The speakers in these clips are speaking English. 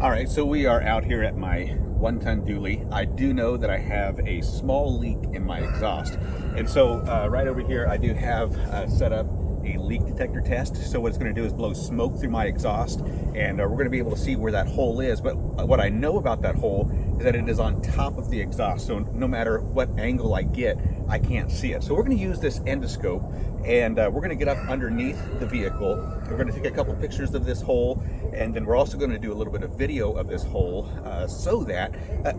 All right, so we are out here at my 1-ton dually. I do know that I have a small leak in my exhaust. And so right over here, I do have set up a leak detector test. So what it's gonna do is blow smoke through my exhaust, and we're gonna be able to see where that hole is. But what I know about that hole is that it is on top of the exhaust. So no matter what angle I get, I can't see it. So we're gonna use this endoscope, and we're gonna get up underneath the vehicle. We're gonna take a couple pictures of this hole, and then we're also gonna do a little bit of video of this hole so that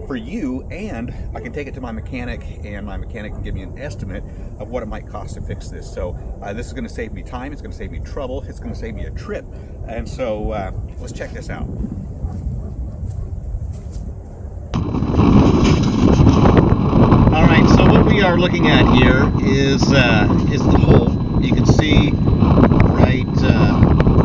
for you, and I can take it to my mechanic, and my mechanic can give me an estimate of what it might cost to fix this. So this is gonna save me time, it's gonna save me trouble, it's gonna save me a trip. And so let's check this out. All right, so what we are looking at here is the hole. You can see right,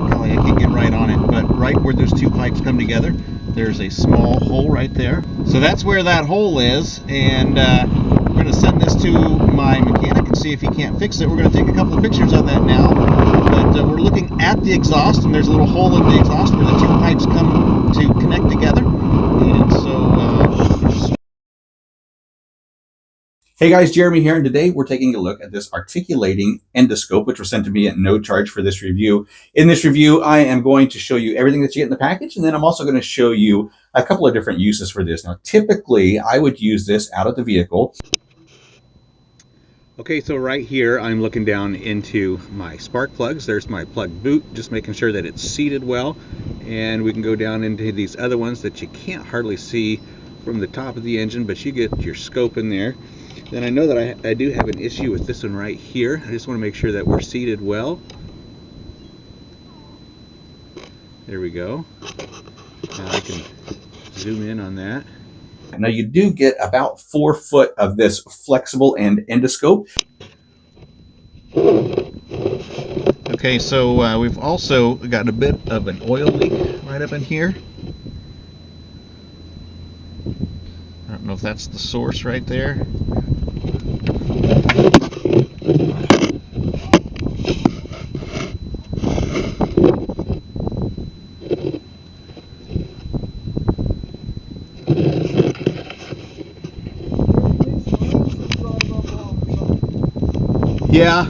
golly, I can't get right on it, but right where those two pipes come together, there's a small hole right there. So that's where that hole is, and we're going to send this to my mechanic and see if he can't fix it. We're going to take a couple of pictures of that now, but we're looking at the exhaust, and there's a little hole in the exhaust where the two pipes come to connect together, and so Hey guys, Jeremy here, and today we're taking a look at this articulating endoscope, which was sent to me at no charge for this review. In this review, I am going to show you everything that you get in the package, and then I'm also going to show you a couple of different uses for this. Now, typically, I would use this out of the vehicle. Okay, so right here, I'm looking down into my spark plugs. There's my plug boot, just making sure that it's seated well. And we can go down into these other ones that you can't hardly see from the top of the engine, but you get your scope in there. Then I know that I do have an issue with this one right here. I just want to make sure that we're seated well. There we go. Now I can zoom in on that. Now you do get about 4 foot of this flexible end endoscope. Okay, so we've also got a bit of an oil leak right up in here. I don't know if that's the source right there. Yeah.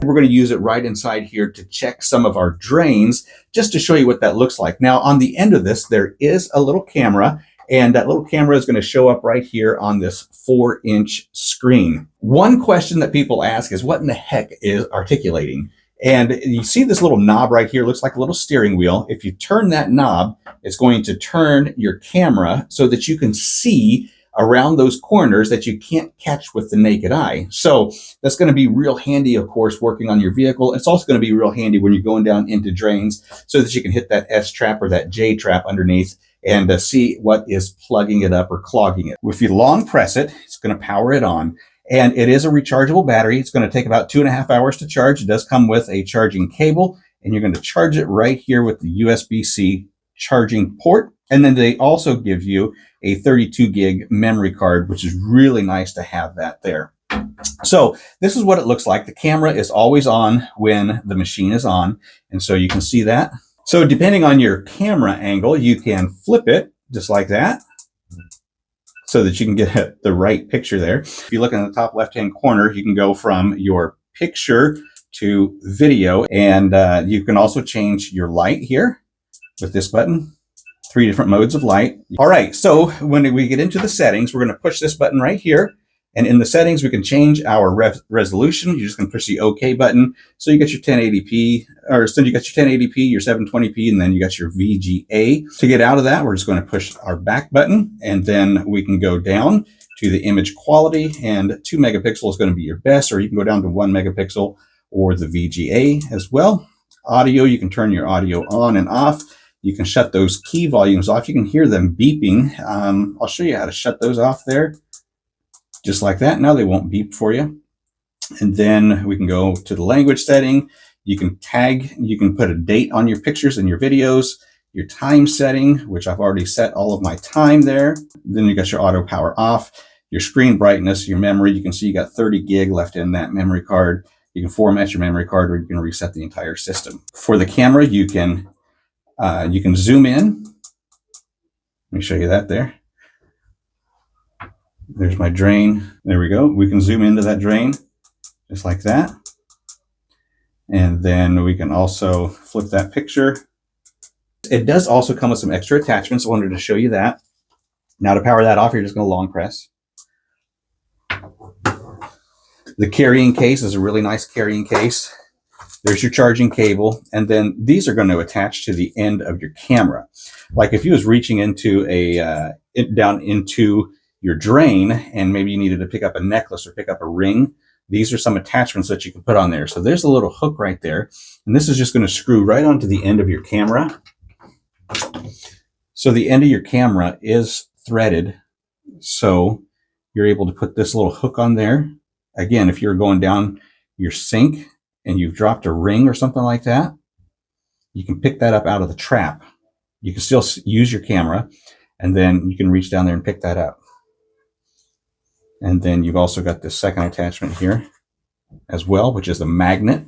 We're going to use it right inside here to check some of our drains, just to show you what that looks like. Now, on the end of this, there is a little camera, and that little camera is going to show up right here on this 4-inch screen. One question that people ask is, what in the heck is articulating? And you see this little knob right here, looks like a little steering wheel. If you turn that knob, it's going to turn your camera so that you can see around those corners that you can't catch with the naked eye. So that's going to be real handy, of course, working on your vehicle. It's also going to be real handy when you're going down into drains so that you can hit that S trap or that J trap underneath and see what is plugging it up or clogging it. If you long press it, it's going to power it on. And it is a rechargeable battery. It's going to take about 2.5 hours to charge. It does come with a charging cable, and you're going to charge it right here with the USB-C charging port. And then they also give you a 32 gig memory card, which is really nice to have that there. So this is what it looks like. The camera is always on when the machine is on. And so you can see that. So depending on your camera angle, you can flip it just like that so that you can get the right picture there. If you look in the top left-hand corner, you can go from your picture to video, and you can also change your light here with this button. 3 different modes of light. All right, so when we get into the settings, we're going to push this button right here. And in the settings, we can change our resolution. You're just going to push the OK button. So you got your 1080p, or so you got your 1080p, your 720p, and then you got your VGA. To get out of that, we're just going to push our back button, and then we can go down to the image quality, and 2 megapixel is going to be your best, or you can go down to 1 megapixel or the VGA as well. Audio, you can turn your audio on and off. You can shut those key volumes off. You can hear them beeping. I'll show you how to shut those off there. Just like that. Now they won't beep for you. And then we can go to the language setting. You can tag, you can put a date on your pictures and your videos, your time setting, which I've already set all of my time there. Then you got your auto power off, your screen brightness, your memory. You can see you got 30 gig left in that memory card. You can format your memory card, or you can reset the entire system. For the camera, you can You can zoom in. Let me show you that there. There's my drain. There we go. We can zoom into that drain just like that. And then we can also flip that picture. It does also come with some extra attachments. I wanted to show you that. Now to power that off, you're just going to long press. The carrying case is a really nice carrying case. There's your charging cable, and then these are going to attach to the end of your camera. Like if you was reaching into down into your drain, and maybe you needed to pick up a necklace or pick up a ring, these are some attachments that you can put on there. So there's a little hook right there, and this is just going to screw right onto the end of your camera. So the end of your camera is threaded, so you're able to put this little hook on there. Again, if you're going down your sink and you've dropped a ring or something like that, you can pick that up out of the trap. You can still use your camera, and then you can reach down there and pick that up. And then you've also got this second attachment here as well, which is the magnet.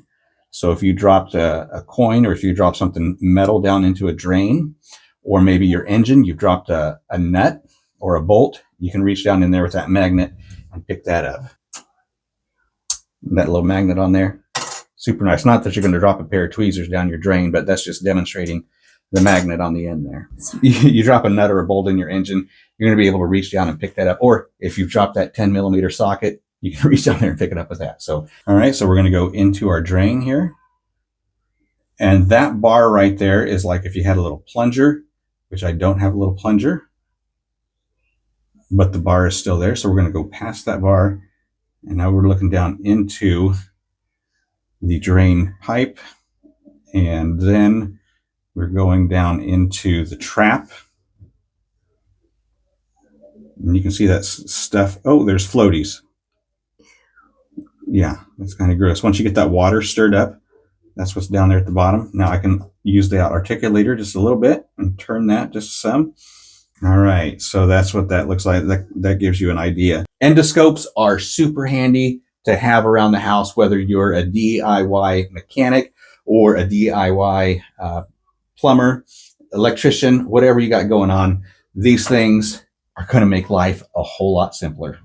So if you dropped a coin, or if you drop something metal down into a drain, or maybe your engine, you've dropped a nut or a bolt, you can reach down in there with that magnet and pick that up. That little magnet on there, super nice. Not that you're going to drop a pair of tweezers down your drain, but that's just demonstrating the magnet on the end there. You drop a nut or a bolt in your engine, you're going to be able to reach down and pick that up. Or if you've dropped that 10mm socket, you can reach down there and pick it up with that. So, all right, so we're going to go into our drain here. And that bar right there is like if you had a little plunger, which I don't have a little plunger, but the bar is still there. So we're going to go past that bar. And now we're looking down into the drain pipe. And then we're going down into the trap. And you can see that stuff. Oh, there's floaties. Yeah, that's kind of gross. Once you get that water stirred up, that's what's down there at the bottom. Now I can use the articulator just a little bit and turn that just some. All right, so that's what that looks like. That gives you an idea. Endoscopes are super handy to have around the house, whether you're a DIY mechanic or a DIY plumber, electrician, whatever you got going on. These things are going to make life a whole lot simpler.